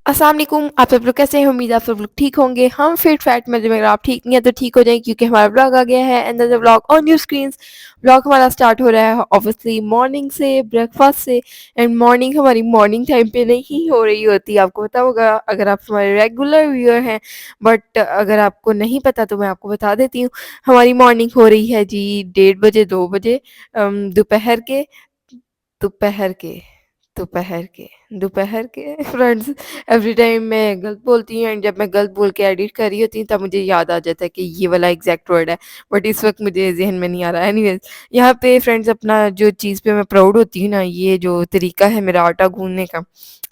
अस्सलाम वालेकुम, आप सब लोग कैसे हैं? उम्मीद है आप सब लोग ठीक होंगे। हम फिट फैट मज़े में, अगर आप ठीक नहीं है तो ठीक हो जाएँ क्योंकि हमारा व्लॉग आ गया है and the vlog on your screens. Vlog हमारा स्टार्ट हो रहा है ऑब्वियसली मॉर्निंग से, ब्रेकफास्ट से एंड मॉर्निंग हमारी मॉर्निंग टाइम पे नहीं हो रही होती। आपको पता होगा अगर आप हमारे रेगुलर व्यूअर हैं, बट अगर आपको नहीं पता तो मैं आपको बता देती हूँ। हमारी मॉर्निंग हो रही है जी 1:30 बजे, 2 बजे दोपहर के दोपहर के दोपहर के दोपहर के फ्रेंड्स। एवरी टाइम मैं गलत बोलती हूँ एंड जब मैं गलत बोल के एडिट कर रही होती हूँ तब मुझे याद आ जाता है कि ये वाला एग्जैक्ट वर्ड है, बट इस वक्त मुझे जहन में नहीं आ रहा। एनीवेज, यहाँ पे फ्रेंड्स अपना जो चीज़ पे मैं प्राउड होती हूँ ना, ये जो तरीका है मेरा आटा गूंदने का,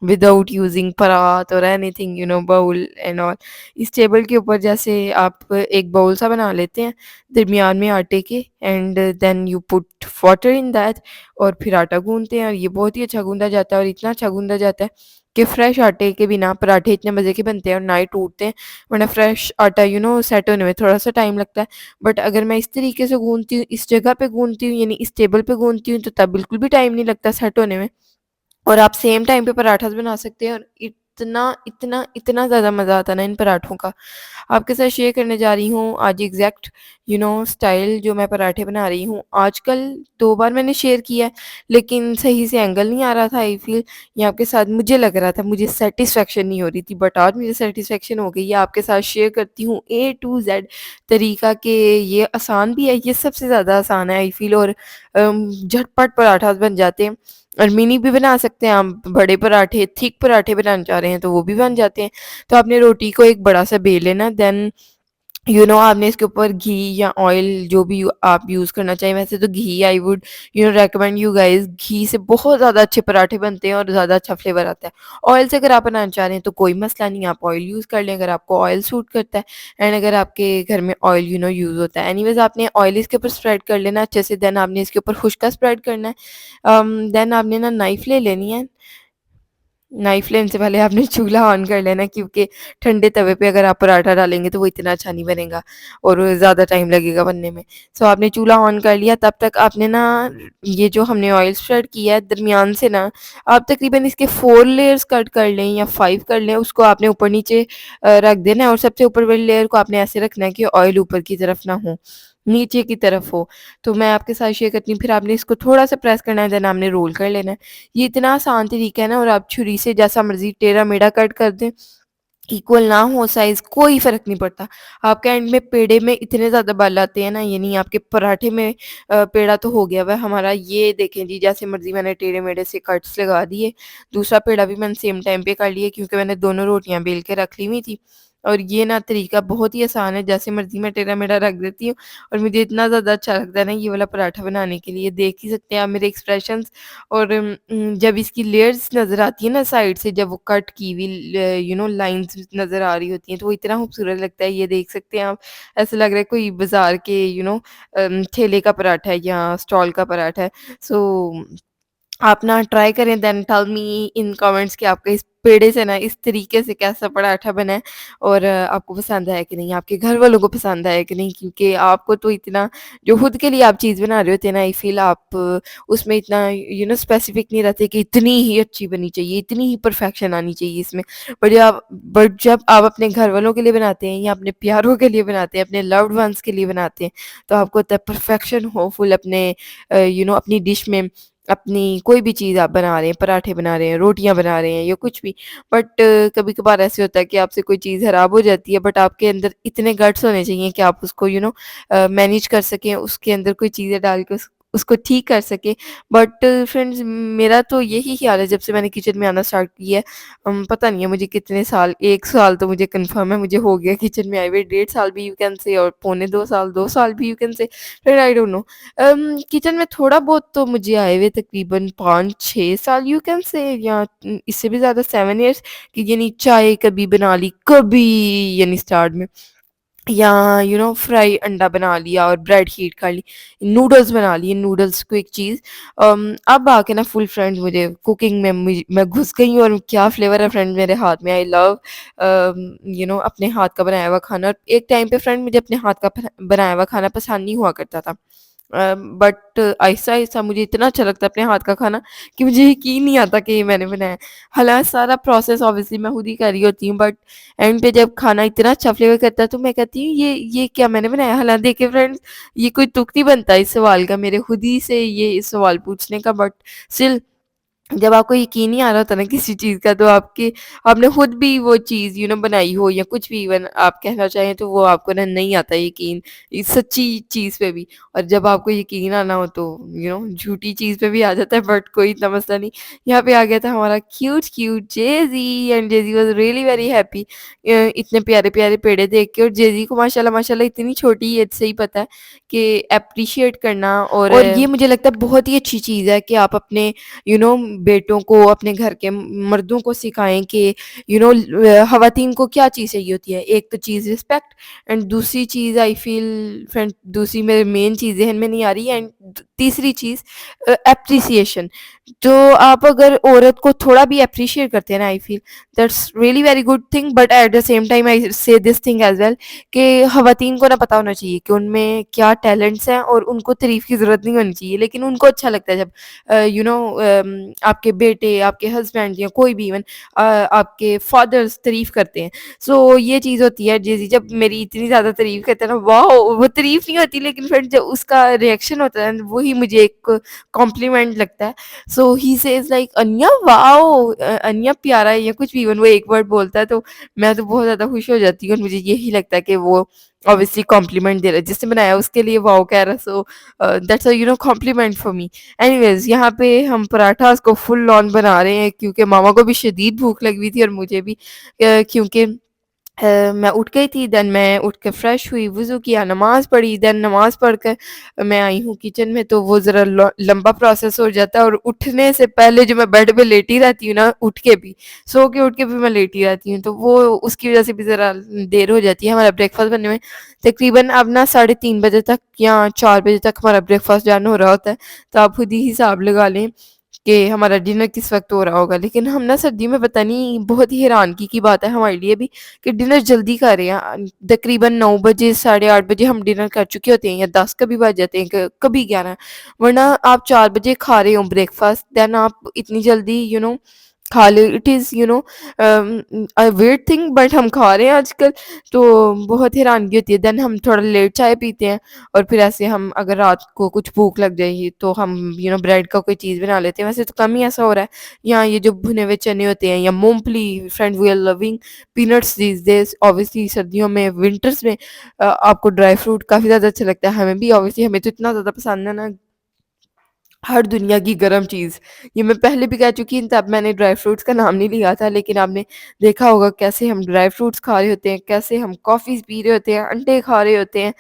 विदाउट यूजिंग परात और एनीथिंग बाउल एंड ऑल। इस टेबल के ऊपर जैसे आप एक बाउल सा बना लेते हैं दरमियान में आटे के, and then you put water in that और फिर आटा गूँथते हैं और ये बहुत ही अच्छा गूँधा जाता है और इतना अच्छा गूँधा जाता है कि फ्रेश आटे के बिना पराठे इतने मज़े के बनते हैं और ना ही टूटते हैं। वरना फ्रेश आटा सेट होने में थोड़ा-सा टाइम लगता है। बट अगर मैं इस तरीके से गूँथती हूँ, इस जगह पे गूँथती हूँ यानी इस टेबल पे गूँथती हूँ तो तब बिल्कुल भी टाइम नहीं लगता सेट होने में। और आप सेम टाइम पे पराठास बना सकते हैं और इतना ज़्यादा मज़ा आता है ना इन पराठों का। आपके साथ शेयर करने जा रही हूँ आज एग्ज़ैक्ट स्टाइल जो मैं पराठे बना रही हूँ। आजकल 2 बार मैंने शेयर किया है, लेकिन सही से एंगल नहीं आ रहा था आई फ़ील, या आपके साथ मुझे लग रहा था, मुझे सैटिस्फैक्शन नहीं हो रही थी, बट आज मुझे सैटिस्फैक्शन हो गई है। आपके साथ शेयर करती हूँ ए टू ज़ेड तरीका कि ये आसान भी है, ये सबसे ज़्यादा आसान है आई फ़ील, और झटपट पराठास बन जाते हैं। और मिनी भी बना सकते हैं आप, बड़े पराठे, थिक पराठे बनाना चाह रहे हैं तो वो भी बन जाते हैं। तो आपने रोटी को एक बड़ा सा बेल लेना, देन आपने इसके ऊपर घी या ऑयल जो भी आप यूज़ करना चाहें, वैसे तो ghee I would recommend you guys. घी से बहुत ज़्यादा अच्छे पराठे बनते हैं और ज़्यादा अच्छा फ्लेवर आता है। ऑयल से अगर आप बनाना चाह रहे हैं तो कोई मसला नहीं, आप ऑयल यूज़ कर लें अगर आपको ऑयल सूट करता है, एंड अगर आपके घर में ऑयल यूज़ होता है। एनीवेज, आपने ऑयल इसके ऊपर स्प्रेड कर लेना अच्छे से, देन आपने इसके ऊपर खुश्का स्प्रेड करना है। देन आपने ना नाइफ़ ले लेनी है। नाइफ लेने से पहले आपने चूल्हा ऑन कर लेना, क्योंकि ठंडे तवे पे अगर आप पराठा डालेंगे तो वो इतना अच्छा नहीं बनेगा और ज़्यादा टाइम लगेगा बनने में। सो आपने चूल्हा ऑन कर लिया, तब तक आपने ना ये जो हमने ऑयल स्प्रेड किया है दरमियान से ना, आप तकरीबन इसके 4 लेयर्स कट कर लें या 5 कर लें, उसको आपने ऊपर नीचे रख देना है और सबसे ऊपर वाली लेयर को आपने ऐसे रखना है कि ऑयल ऊपर की तरफ ना हो, नीचे की तरफ हो। तो मैं आपके साथ शेयर करती हूँ, फिर आपने इसको थोड़ा-सा प्रेस करना है, देन आपने रोल कर लेना है। ये इतना आसान तरीका है ना, और आप छुरी से जैसा मर्ज़ी टेढ़ा-मेढ़ा कट कर दें, इक्वल ना हो साइज़ कोई फ़र्क नहीं पड़ता। आपके एंड में पेड़े में इतने ज़्यादा बाल आते हैं ना, यानी आपके पराठे में पेड़ा तो हो गया हुआ है हमारा। ये देखें जी, जैसे मर्ज़ी मैंने टेढ़े-मेढ़े से कट्स लगा दिए। दूसरा पेड़ा भी मैंने सेम टाइम पे कर लिया क्योंकि मैंने दोनों रोटियाँ बेल के रख ली हुई थी। और ये ना तरीका बहुत ही आसान है, जैसे मर्ज़ी मैं टेढ़ा-मेढ़ा रख देती हूँ और मुझे इतना ज़्यादा अच्छा लगता है ना ये वाला पराठा बनाने के लिए। देख ही सकते हैं आप मेरे एक्सप्रेशंस। और जब इसकी लेयर्स नज़र आती है ना साइड से, जब वो कट की हुई लाइन्स नज़र आ रही होती हैं तो वो इतना खूबसूरत लगता है। ये देख सकते हैं आप, ऐसा लग रहा है कोई बाज़ार के ठेले का पराठा है या स्टॉल का पराठा है। सो आप ना ट्राई करें, then tell me in comments कि आपका इस पेड़े से ना इस तरीके से कैसा पराठा बना है और आपको पसंद आया कि नहीं, आपके घर वालों को पसंद आया कि नहीं, क्योंकि आपको तो इतना, जो खुद के लिए आप चीज़ बना रहे होते हैं ना, आई फ़ील आप उसमें इतना स्पेसिफिक नहीं रहते कि इतनी ही अच्छी बनी चाहिए, इतनी ही परफेक्शन आनी चाहिए इसमें। बट जब आप अपने घर वालों के लिए बनाते हैं या अपने प्यारों के लिए बनाते हैं, अपने लव्ड वंस के लिए बनाते हैं, तो आपको होता है परफेक्शन हो फुल अपने अपनी डिश में। अपनी कोई भी चीज़ आप बना रहे हैं, पराठे बना रहे हैं, रोटियाँ बना रहे हैं या कुछ भी, बट कभी-कभार ऐसे होता है कि आपसे कोई चीज़ ख़राब हो जाती है, बट आपके अंदर इतने गट्स होने चाहिए कि आप उसको मैनेज कर सकें, उसके अंदर कोई चीज़ें डाल के उसको ठीक कर सकें। बट फ्रेंड्स, मेरा तो यही ख़्याल है जब से मैंने किचन में आना स्टार्ट किया है। पता नहीं है मुझे कितने साल, 1 साल तो मुझे कन्फर्म है मुझे हो गया किचन में आए हुए, 1.5 साल भी यू कैन से, और पौने 2 साल, 2 साल भी यू कैन से, फिर आई डोंट नो। किचन में थोड़ा बहुत तो मुझे आए हुए तकरीबन 5-6 साल यू कैन से, या इससे भी ज़्यादा 7 इयर्स, कि यानी चाय कभी बना ली, कभी यानी स्टार्ट में, या फ्राई अंडा बना लिया और ब्रेड हीट कर ली, नूडल्स बना लिए, नूडल्स क्विक चीज़। अब आके ना फुल फ्रेंड्स मुझे कुकिंग में मैं घुस गई हूँ और क्या फ्लेवर है फ्रेंड मेरे हाथ में। आई लव अपने हाथ का बनाया हुआ खाना। एक टाइम पे फ्रेंड मुझे अपने हाथ का बनाया हुआ खाना पसंद नहीं हुआ करता था, बट आहिस्ता-आहिस्ता मुझे इतना अच्छा लगता है अपने हाथ का खाना कि मुझे यकीन नहीं आता कि ये मैंने बनाया है। हालाँकि सारा प्रोसेस ऑब्वियसली मैं खुद ही कर रही होती हूँ, बट एंड पे जब खाना इतना अच्छा फ्लेवर करता है तो मैं कहती हूँ ये क्या मैंने बनाया? हालाँकि देखिए फ्रेंड्स, ये कोई तुक नहीं बनता इस सवाल का मेरे खुद ही से ये इस सवाल पूछने का, बट स्टिल जब आपको यकीन नहीं आ रहा होता ना किसी चीज़ का, तो आपने खुद भी वो चीज़ बनाई हो या कुछ भी इवन आप कहना चाहें, तो वो आपको ना नहीं आता यकीन इस सच्ची चीज़ पे भी। और जब आपको यकीन आना हो तो झूठी चीज़ पे भी आ जाता है, बट कोई इतना मसला नहीं। यहाँ पे आ गया था हमारा cute cute Jezzy, and Jezzy was really very happy इतने प्यारे-प्यारे पेड़े देख के। और जेज़ी को माशाल्लाह माशाल्लाह इतनी छोटी एज से ही पता है कि एप्रिशिएट करना, और ये मुझे लगता है बहुत ही अच्छी चीज़ है कि आप अपने बेटों को, अपने घर के मर्दों को सिखाएँ कि ख़वातीन को क्या चीज़ चाहिए होती है। एक तो चीज़ रिस्पेक्ट, एंड दूसरी चीज़ आई फ़ील फ्रेंड, दूसरी मेरे मेन चीज़ ज़हन में नहीं आ रही, एंड तीसरी चीज़ एप्रिसिएशन। तो आप अगर औरत को थोड़ा भी एप्रिशिएट करते हैं ना, I feel that's really very good thing, but at the same time I से दिस थिंग एज़ वेल कि ख़वातीन को ना पता होना चाहिए कि उनमें क्या टैलेंट्स हैं, और उनको तारीफ़ की ज़रूरत नहीं होनी चाहिए। लेकिन उनको अच्छा लगता है जब आपके बेटे, आपके हस्बैंड या कोई भी इवन आपके फादर्स तारीफ़ करते हैं। सो ये चीज़ होती है जैसे जब मेरी इतनी ज़्यादा तारीफ़ करते हैं ना, वाओ! वो तारीफ़ नहीं होती, लेकिन फिर जब उसका रिएक्शन होता है वही मुझे एक कॉम्प्लीमेंट लगता है। सो ही सेज़ लाइक अन्या वाओ! अन्या प्यारा है या कुछ भी, इवन वो एक वर्ड बोलता है तो मैं तो बहुत ज़्यादा खुश हो जाती हूँ, और मुझे यही लगता है कि वो ऑब्वियसली कॉम्प्लीमेंट दे रहा है, जिसने बनाया उसके लिए वाओ कह रहा है। So that's a compliment for me. Anyways यहाँ पे हम पराठा उसको फुल ऑन बना रहे हैं क्योंकि मामा को भी शदीद भूख लगी हुई थी, और मुझे भी क्योंकि मैं उठ गई थी, देन मैं उठ के फ्रेश हुई, वज़ू किया, नमाज़ पढ़ी, देन नमाज़ पढ़ कर मैं आई हूँ किचन में, तो वो ज़रा लंबा प्रोसेस हो जाता है, और उठने से पहले जो मैं बेड पे लेटी रहती हूँ ना, उठ के भी, सो के उठ के भी मैं लेटी रहती हूँ, तो वो उसकी वज़ह से भी ज़रा देर हो जाती है हमारा ब्रेकफ़ास्ट बनने में। तकरीबन अब ना 3:30 बजे तक या 4 बजे तक हमारा ब्रेकफ़ास्ट डन हो रहा होता है, तो आप खुद ही हिसाब लगा लें कि हमारा डिनर किस वक़्त हो रहा होगा। लेकिन हम ना सर्दियों में पता नहीं, बहुत ही हैरानगी की बात है हमारे लिए भी कि डिनर जल्दी कर रहे हैं। तकरीबन 9 बजे, साढ़े 8 बजे हम डिनर कर चुके होते हैं, या 10 कभी बज जाते हैं, कभी 11। वरना आप 4 बजे खा रहे हो ब्रेकफ़ास्ट, देन आप इतनी जल्दी खा लो। It is a weird thing, but हम खा रहे हैं आजकल, तो बहुत हैरानगी होती है। देन हम थोड़ा लेट चाय पीते हैं, और फिर ऐसे हम अगर रात को कुछ भूख लग जाएगी तो हम ब्रेड का कोई चीज़ बना लेते हैं। वैसे तो कम ही ऐसा हो रहा है। यहाँ ये जो भुने हुए चने होते हैं या मूँगफली, friends we are loving peanuts these days. Obviously सर्दियों में, विंटर्स में आपको ड्राई फ्रूट काफ़ी ज़्यादा अच्छा लगता है। हमें भी ऑब्वियसली, हमें तो इतना ज़्यादा पसंद है ना, हर दुनिया की गरम चीज़। ये मैं पहले भी कह चुकी हूँ, तब मैंने ड्राई फ्रूट्स का नाम नहीं लिया था, लेकिन आपने देखा होगा कैसे हम ड्राई फ्रूट्स खा रहे होते हैं, कैसे हम कॉफ़ीज़ पी रहे होते हैं, अंडे खा रहे होते हैं।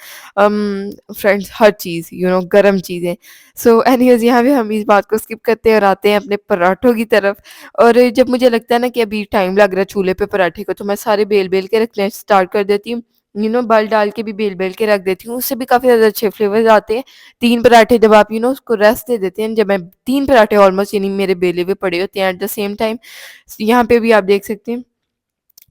फ्रेंड्स हर चीज़ गरम चीज़ें। सो एनीवेज़ यहाँ पे हम इस बात को स्किप करते हैं और आते हैं अपने पराठों की तरफ। और जब मुझे लगता है ना कि अभी टाइम लग रहा है चूल्हे पे पराठे को, तो मैं सारे बेल-बेल के रखने स्टार्ट कर देती हूँ। बल डाल के भी बेल-बेल के रख देती हूँ, उससे भी काफ़ी ज़्यादा अच्छे फ्लेवर्स आते हैं। 3 पराठे जब आप उसको रेस्ट दे देते हैं, जब मैं 3 पराठे ऑलमोस्ट मेरे बेले हुए पड़े होते हैं एट द सेम टाइम। यहाँ पे भी आप देख सकते हैं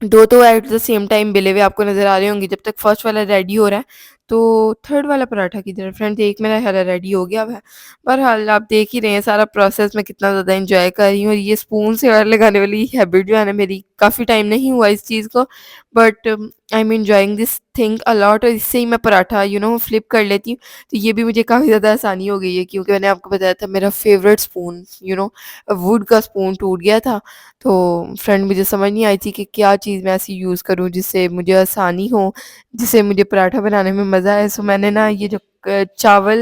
2 तो एट द सेम टाइम बेले हुए आपको नज़र आ रहे होंगे, जब तक फर्स्ट वाला रेडी हो रहा है, तो थर्ड वाला पराठा किधर है? फ्रेंड्स एक मेरा ख़ैर रेडी हो गया हुआ है। बहरहाल आप देख ही रहे हैं सारा प्रोसेस मैं कितना ज़्यादा एन्जॉय कर रही हूँ, और ये स्पून से वार लगाने वाली हैबिट जो है ना मेरी, काफ़ी टाइम नहीं हुआ इस चीज़ को, but I am enjoying this thing a lot, और इससे ही मैं पराठा फ्लिप कर लेती हूँ। तो ये भी मुझे काफ़ी ज़्यादा आसानी हो गई है, क्योंकि मैंने आपको बताया था मेरा फेवरेट स्पून वुड का स्पून टूट गया था। तो फ्रेंड मुझे समझ नहीं आई थी कि क्या चीज़ मैं ऐसी यूज़ करूँ जिससे मुझे आसानी हो, जिससे मुझे पराठा बनाने में मज़ा आए। सो मैंने ना ये जो चावल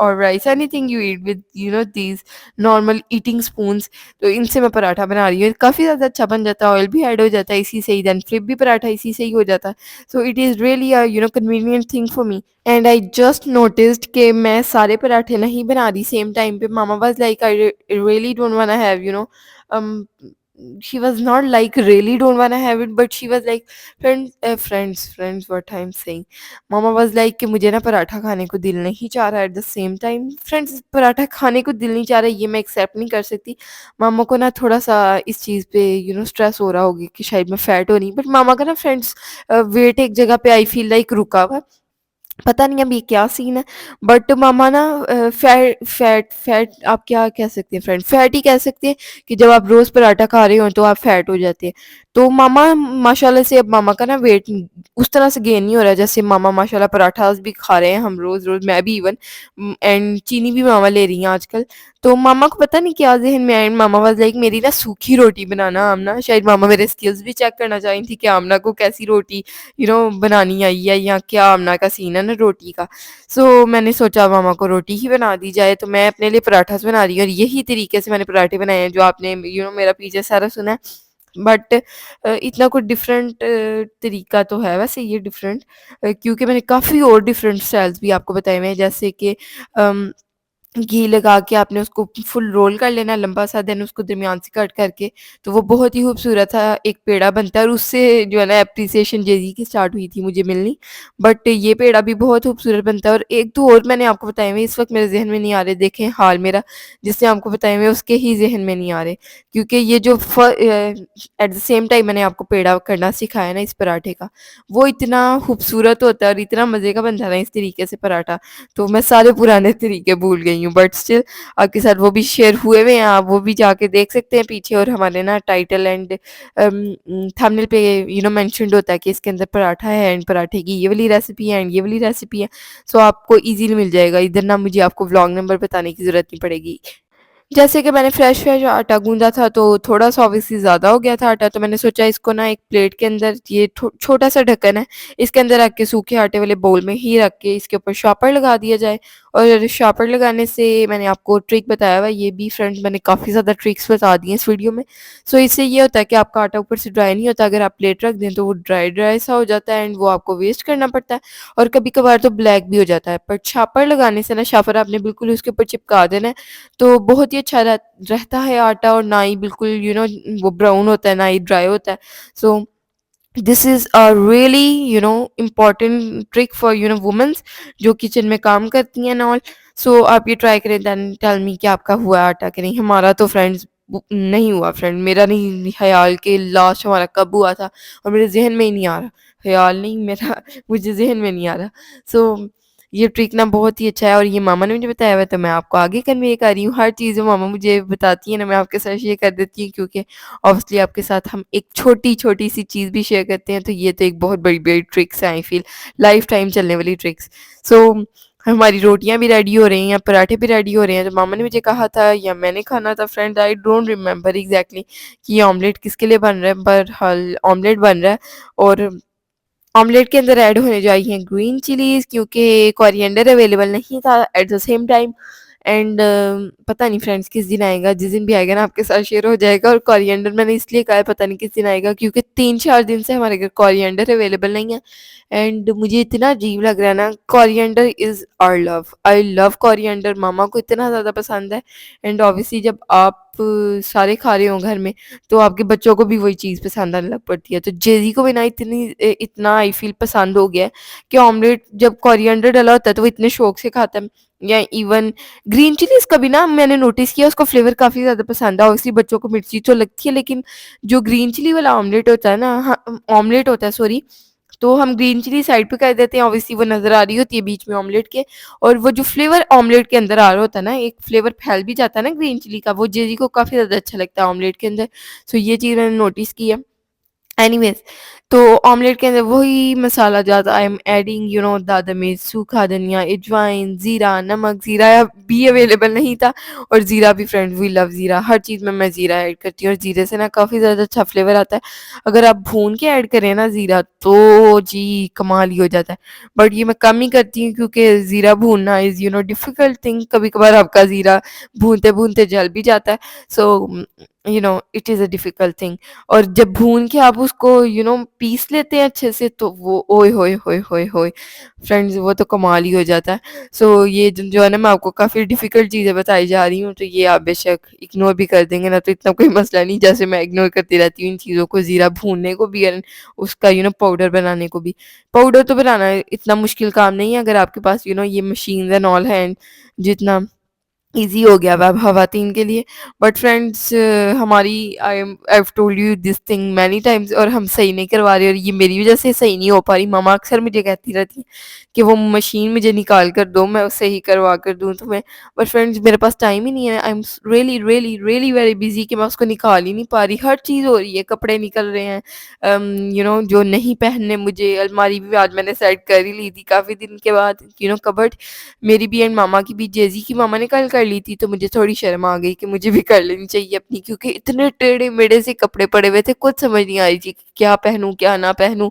और rice, anything you eat with these normal eating spoons, तो इनसे मैं पराठा बना रही हूँ। काफ़ी ज़्यादा अच्छा बन जाता है, ऑयल भी ऐड हो जाता है इसी से ही, देन फ्लिप भी पराठा इसी से ही हो जाता है। So it is really a convenient thing for me. And I just noticed कि मैं सारे पराठे नहीं बना रही सेम टाइम पे। Mama was like I really don't want to have um she was not like really don't want to have it, but she was like friends what I'm saying, mama was like कि मुझे ना पराठा खाने को दिल नहीं चाह रहा, at the same time friends paratha खाने को दिल नहीं चाह रहा, ये मैं एक्सेप्ट नहीं कर सकती। मामा को ना थोड़ा सा इस चीज़ पे स्ट्रेस हो रहा होगी कि शायद मैं फैट हो रही, बट मामा का ना फ्रेंड्स वेट एक जगह पे आई फील लाइक रुका हुआ है। पता नहीं अब ये क्या सीन है, बट मामा ना फैट फैट फैट आप क्या कह सकते हैं फ्रेंड, फैट ही कह सकते हैं कि जब आप रोज़ पराठा खा रहे हो तो आप फैट हो जाते हैं। तो मामा माशाल्लाह से अब मामा का ना वेट उस तरह से गेन नहीं हो रहा है जैसे मामा माशाल्लाह पराठास भी खा रहे हैं हम रोज़-रोज़, मैं भी इवन एंड चीनी भी मामा ले रही हैं आजकल। तो मामा को पता नहीं क्या ज़हन में आया एंड मामा वाज़ लाइक मेरी ना सूखी रोटी बनाना आमना, शायद मामा मेरे स्किल्स भी चेक करना चाह रही थी कि आमना को कैसी रोटी बनानी आई है या क्या आमना का सीन है ना रोटी का। सो मैंने सोचा मामा को रोटी ही बना दी जाए, तो मैं अपने लिए पराठास बना रही हूँ और यही तरीके से मैंने पराठे बनाए हैं जो आपने मेरा पीछे सारा सुना है। बट इतना कुछ डिफरेंट तरीका तो है वैसे ये डिफरेंट, क्योंकि मैंने काफ़ी और डिफरेंट स्टाइल्स भी आपको बताए हुए हैं, जैसे कि अम घी लगा के आपने उसको फुल रोल कर लेना लंबा सा, देन उसको दरमियान से कट करके, तो वो बहुत ही खूबसूरत सा एक पेड़ा बनता है और उससे जो है ना एप्रिसिएशन जेज़ी की स्टार्ट हुई थी मुझे मिलनी। बट ये पेड़ा भी बहुत खूबसूरत बनता है और एक दो और मैंने आपको बताए हुए इस वक़्त मेरे ज़हन में नहीं आ रहे, देखें हाल मेरा, जिसने आपको बताए हुए उसके ही ज़हन में नहीं आ रहे। क्योंकि ये जो एट द सेम टाइम मैंने आपको पेड़ा करना सिखाया ना इस पराठे का, वो इतना खूबसूरत होता है और इतना मज़े का बनता है ना इस तरीके से पराठा, तो मैं सारे पुराने तरीके भूल गई हूँ, बट स्टिल आपके साथ वो भी शेयर हुए हुए हैं, आप वो भी जाके देख सकते हैं पीछे, और हमारे ना टाइटल एंड थंबनेल पे मेंशन्ड होता है कि इसके अंदर पराठा है एंड पराठे की ये वाली रेसिपी है एंड ये वाली रेसिपी है। सो आपको इजीली मिल जाएगा, इधर ना मुझे आपको व्लॉग नंबर बताने की ज़रूरत नहीं पड़ेगी। जैसे कि मैंने फ्रेश आटा गूँधा था तो थोड़ा-सा ऑब्वियसली ज़्यादा हो गया था आटा, तो मैंने सोचा इसको ना एक प्लेट के अंदर, ये छोटा-सा ढक्कन है, इसके अंदर रख के सूखे आटे वाले बाउल में ही रख के इसके ऊपर शॉपर लगा दिया जाए। और शॉपर लगाने से मैंने आपको ट्रिक बताया हुआ है, ये भी फ्रेंड्स मैंने काफ़ी ज़्यादा ट्रिक्स बता दी हैं इस वीडियो में। सो इससे ये होता है कि आपका आटा ऊपर से ड्राई नहीं होता, अगर आप प्लेट रख दें तो वो ड्राई-ड्राई सा हो जाता है एंड वो आपको वेस्ट करना पड़ता है और कभी-कभार तो ब्लैक भी हो जाता है। बट शॉपर लगाने से ना, शॉपर आपने बिल्कुल उसके ऊपर चिपका देना है, तो बहुत ही अच्छा रहता है आटा और ना ही बिल्कुल वो ब्राउन होता है, ना ही ड्राई होता है। So this is a really important trick for womens जो किचन में काम करती हैं एंड ऑल। सो आप ये ट्राई करें, देन टेल मी कि आपका हुआ आटा कि नहीं। हमारा तो फ्रेंड्स नहीं हुआ फ्रेंड, मेरा नहीं ख़याल कि लास्ट हमारा कब हुआ था और मेरे ज़हन में ही नहीं आ रहा। ख़याल नहीं मेरा मुझे ज़हन में नहीं आ रहा। सो ये ट्रिक ना बहुत ही अच्छा है और ये मामा ने मुझे बताया हुआ है, तो मैं आपको आगे कन्वे कर रही हूँ। हर चीज़ जो मामा मुझे बताती है ना, मैं आपके साथ शेयर कर देती हूँ, क्योंकि ऑब्वियसली आपके साथ हम एक छोटी-छोटी सी चीज़ भी शेयर करते हैं, तो ये तो एक बहुत बड़ी-बड़ी ट्रिक्स हैं, आई फ़ील लाइफ़ टाइम चलने वाली ट्रिक्स। सो हमारी रोटियाँ भी रेडी हो रही हैं, पराठे भी रेडी हो रहे हैं, तो मामा ने मुझे कहा था या मैंने खाना था friend, I don't remember exactly कि ये ऑमलेट किसके लिए बन रहा है, बहरहाल ऑमलेट बन रहा है। और ऑमलेट के अंदर ऐड होने जा रही हैं ग्रीन चिलीज़, क्योंकि कोरिएंडर अवेलेबल नहीं था at the same time and पता नहीं फ्रेंड्स किस दिन आएगा, जिस दिन भी आएगा ना आपके साथ शेयर हो जाएगा। और कोरिएंडर मैंने इसलिए कहा है पता नहीं किस दिन आएगा, क्योंकि 3-4 दिन से हमारे घर कोरिएंडर अवेलेबल नहीं है एंड मुझे इतना अजीब लग रहा है ना। Coriander is our love, I love coriander, मामा को इतना ज़्यादा पसंद है एंड ऑब्वियसली जब आप सारे खा रहे हो घर में, तो आपके बच्चों को भी वही चीज़ पसंद आने लग पड़ती है। तो जेज़ी को भी ना इतना आई फ़ील पसंद हो गया है कि ऑमलेट जब कोरिएंडर डला होता है तो वो इतने शौक से खाता है। या इवन ग्रीन चिलीज़ का भी ना मैंने नोटिस किया, उसका फ्लेवर काफ़ी ज़्यादा पसंद है। ऑब्वियसली बच्चों को मिर्ची तो लगती है, लेकिन जो ग्रीन चिली वाला ऑमलेट होता है ना, ऑमलेट होता है सॉरी, तो हम ग्रीन चिली साइड पे कर देते हैं, ऑब्वियसली वो नज़र आ रही होती है बीच में ऑमलेट के, और वो जो फ्लेवर ऑमलेट के अंदर आ रहा होता है ना, एक फ्लेवर फैल भी जाता है ना ग्रीन चिली का, वो जेजी को काफ़ी ज़्यादा अच्छा लगता है ऑमलेट के अंदर। सो ये चीज़ मैंने नोटिस की है। एनीवेज़, तो ऑमलेट के अंदर वही मसाला ज़्यादा आई एम एडिंग दादा मिर्च, सूखा धनिया, अजवाइन, ज़ीरा, नमक। ज़ीरा भी अवेलेबल नहीं था और ज़ीरा भी फ्रेंड्स वी लव ज़ीरा, हर चीज़ में मैं ज़ीरा ऐड करती हूँ और ज़ीरे से ना काफ़ी ज़्यादा अच्छा फ्लेवर आता है। अगर आप भून के ऐड करें ना ज़ीरा, तो जी कमाल ही हो जाता है। बट ये मैं कम ही करती हूँ क्योंकि ज़ीरा भूनना इज़ डिफ़िकल्ट थिंग, कभी-कभार आपका ज़ीरा भूनते-भूनते जल भी जाता है। So it is a difficult thing. और जब भून के आप उसको पीस लेते हैं अच्छे से, तो वो ओए होए होए होए होए फ्रेंड्स, वो तो कमाल ही हो जाता है। सो ये जो है ना, मैं आपको काफ़ी डिफ़िकल्ट चीज़ें बताई जा रही हूँ, तो ये आप बेशक इग्नोर भी कर देंगे ना, तो इतना कोई मसला नहीं, जैसे मैं इग्नोर करती रहती हूँ इन चीज़ों को, ज़ीरा भूनने को भी एंड उसका पाउडर बनाने को भी। पाउडर तो बनाना इतना मुश्किल काम नहीं है अगर आपके पास ये मशीन्स एंड ऑल है, एंड जितना ईज़ी हो गया हुआ अब ख़वातीन के लिए। बट फ्रेंड्स हमारी I have told you this thing many times और हम सही नहीं करवा रहे और ये मेरी वज़ह से सही नहीं हो पा रही। मम्मा अक्सर मुझे कहती रहती हैं कि वो मशीन मुझे निकाल कर दो, मैं उससे ही करवा कर दूँ तुम्हें। बट फ्रेंड्स मेरे पास टाइम ही नहीं है। I am really, really, really very busy कि मैं उसको निकाल ही नहीं पा रही। हर चीज़ हो रही है, कपड़े निकल रहे हैं जो नहीं पहनने मुझे। अलमारी भी आज मैंने सेट कर ही ली थी काफ़ी दिन के बाद, कबर्ड मेरी भी एंड मामा की भी। जेज़ी की मामा ने कल कर ली थी, तो मुझे थोड़ी शर्म आ गई कि मुझे भी कर लेनी चाहिए अपनी, क्योंकि इतने टेढ़े-मेढ़े से कपड़े पड़े हुए थे, कुछ समझ नहीं आ रही थी कि क्या पहनूँ, क्या ना पहनूँ।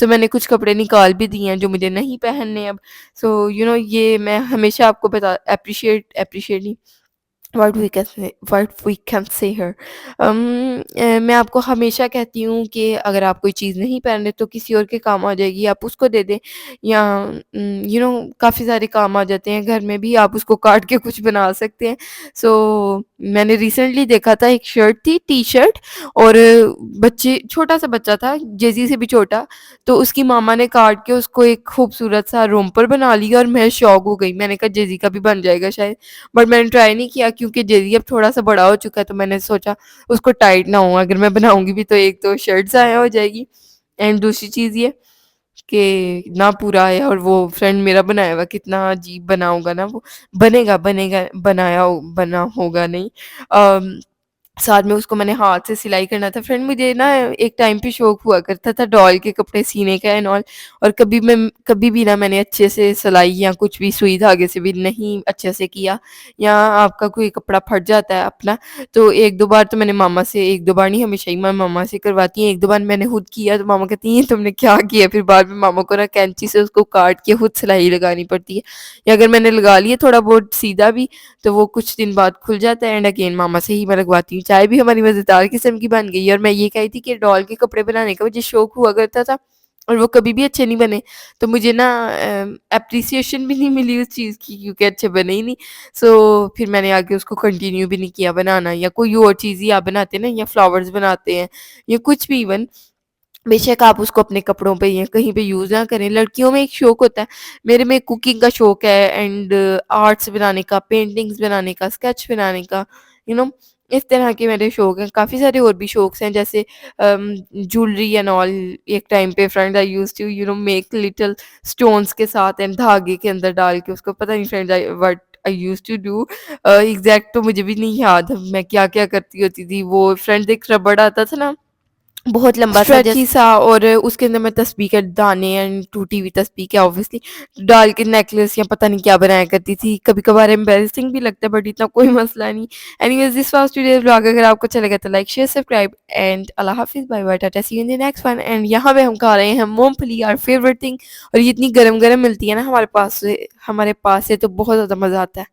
सो मैंने कुछ कपड़े निकाल भी दिए हैं जो मुझे नहीं पहनने अब। सो ये मैं हमेशा आपको बता एप्रिशिएट नहीं, what we can say here. मैं आपको हमेशा कहती हूँ कि अगर आप कोई चीज़ नहीं पहन रहे तो किसी और के काम आ जाएगी, आप उसको दे दें। या काफ़ी सारे काम आ जाते हैं घर में भी, आप उसको काट के कुछ बना सकते हैं। सो मैंने रिसेंटली देखा था, एक शर्ट थी, टी-शर्ट, और बच्चे छोटा सा बच्चा था, जेज़ी से भी छोटा, तो उसकी मामा ने काट के उसको एक खूबसूरत सा रोम्पर बना लिया और मैं शॉक हो गई। मैंने कहा जेज़ी का भी बन जाएगा शायद। बट मैंने ट्राई नहीं किया क्योंकि जेज़ी अब थोड़ा-सा बड़ा हो चुका है, तो मैंने सोचा उसको टाइट ना हो, अगर मैं बनाऊँगी भी तो एक तो शर्ट ज़ाया हो जाएगी, एंड दूसरी चीज़ ये कि ना पूरा आया, और वो फ्रेंड मेरा बनाया हुआ कितना अजीब बना होगा ना वो। बनेगा, बना होगा नहीं। अम साथ में उसको मैंने हाथ से सिलाई करना था। फ्रेंड मुझे ना एक टाइम पे शौक हुआ करता था डॉल के कपड़े सीने का एंड ऑल, और कभी भी ना मैंने अच्छे से सिलाई या कुछ भी सुई धागे से भी नहीं अच्छे से किया, या आपका कोई कपड़ा फट जाता है अपना, तो 1-2 बार तो मैंने मामा से, 1-2 बार नहीं, हमेशा ही मैं मामा से करवाती हैं। 1-2 बार मैंने खुद किया तो मामा कहती हैं तुमने क्या किया? फिर बाद में मामा को ना कैंची से उसको काट के खुद सिलाई लगानी पड़ती है, या अगर मैंने लगा लिया थोड़ा बहुत सीधा भी, तो वो कुछ दिन बाद खुल जाता है, एंड अगेन मामा से ही मैं लगवाती हूँ। चाय भी हमारी मज़ेदार किस्म की बन गई है, और मैं ये कही थी कि डॉल के कपड़े बनाने का मुझे शौक हुआ करता था और वो कभी भी अच्छे नहीं बने। तो मुझे ना एप्रिसिएशन भी नहीं मिली उस चीज़ की, क्योंकि अच्छे बने ही नहीं। सो फिर मैंने आगे उसको कंटिन्यू भी नहीं किया बनाना, या कोई और चीज़ ही आप बनाते हैं ना, या फ्लावर्स बनाते हैं, या कुछ भी इवन, बेशक आप उसको अपने कपड़ों पे या कहीं पे यूज़ ना करें, लड़कियों में एक शौक होता है। मेरे में कुकिंग का शौक है, एंड आर्ट्स बनाने का, पेंटिंग्स बनाने का, स्केच बनाने का, यू नो इस तरह के मेरे शौक हैं। काफ़ी सारे और भी शौक़ हैं, जैसे ज्वेलरी एंड ऑल। एक टाइम पे friend I used to make little stones के साथ एंड धागे के अंदर डाल के उसको, पता नहीं friend I what I used to do, exact तो मुझे भी नहीं याद मैं क्या-क्या करती होती थी। वो फ्रेंड एक रबड़ आता था ना, बहुत लंबा सा स्ट्रेची सा, और उसके अंदर मैं तस्बीह के दाने एंड टूटी हुई तस्बीह क्या ऑब्वियसली डाल के नेकलेस या पता नहीं क्या बनाया करती थी। कभी-कभार एम्बैरेसिंग भी लगता है, बट इतना कोई मसला नहीं। Anyways this was today's vlog. अगर आपको अच्छा लगा तो लाइक, शेयर, सब्सक्राइब, एंड अल्लाह हाफ़िज़, bye bye, tata, see you in the next one. And यहाँ पे हम खा रहे हैं मूँगफली, आवर फेवरेट थिंग, और ये इतनी गरम-गरम मिलती है ना हमारे पास से तो बहुत ज़्यादा मज़ा आता है।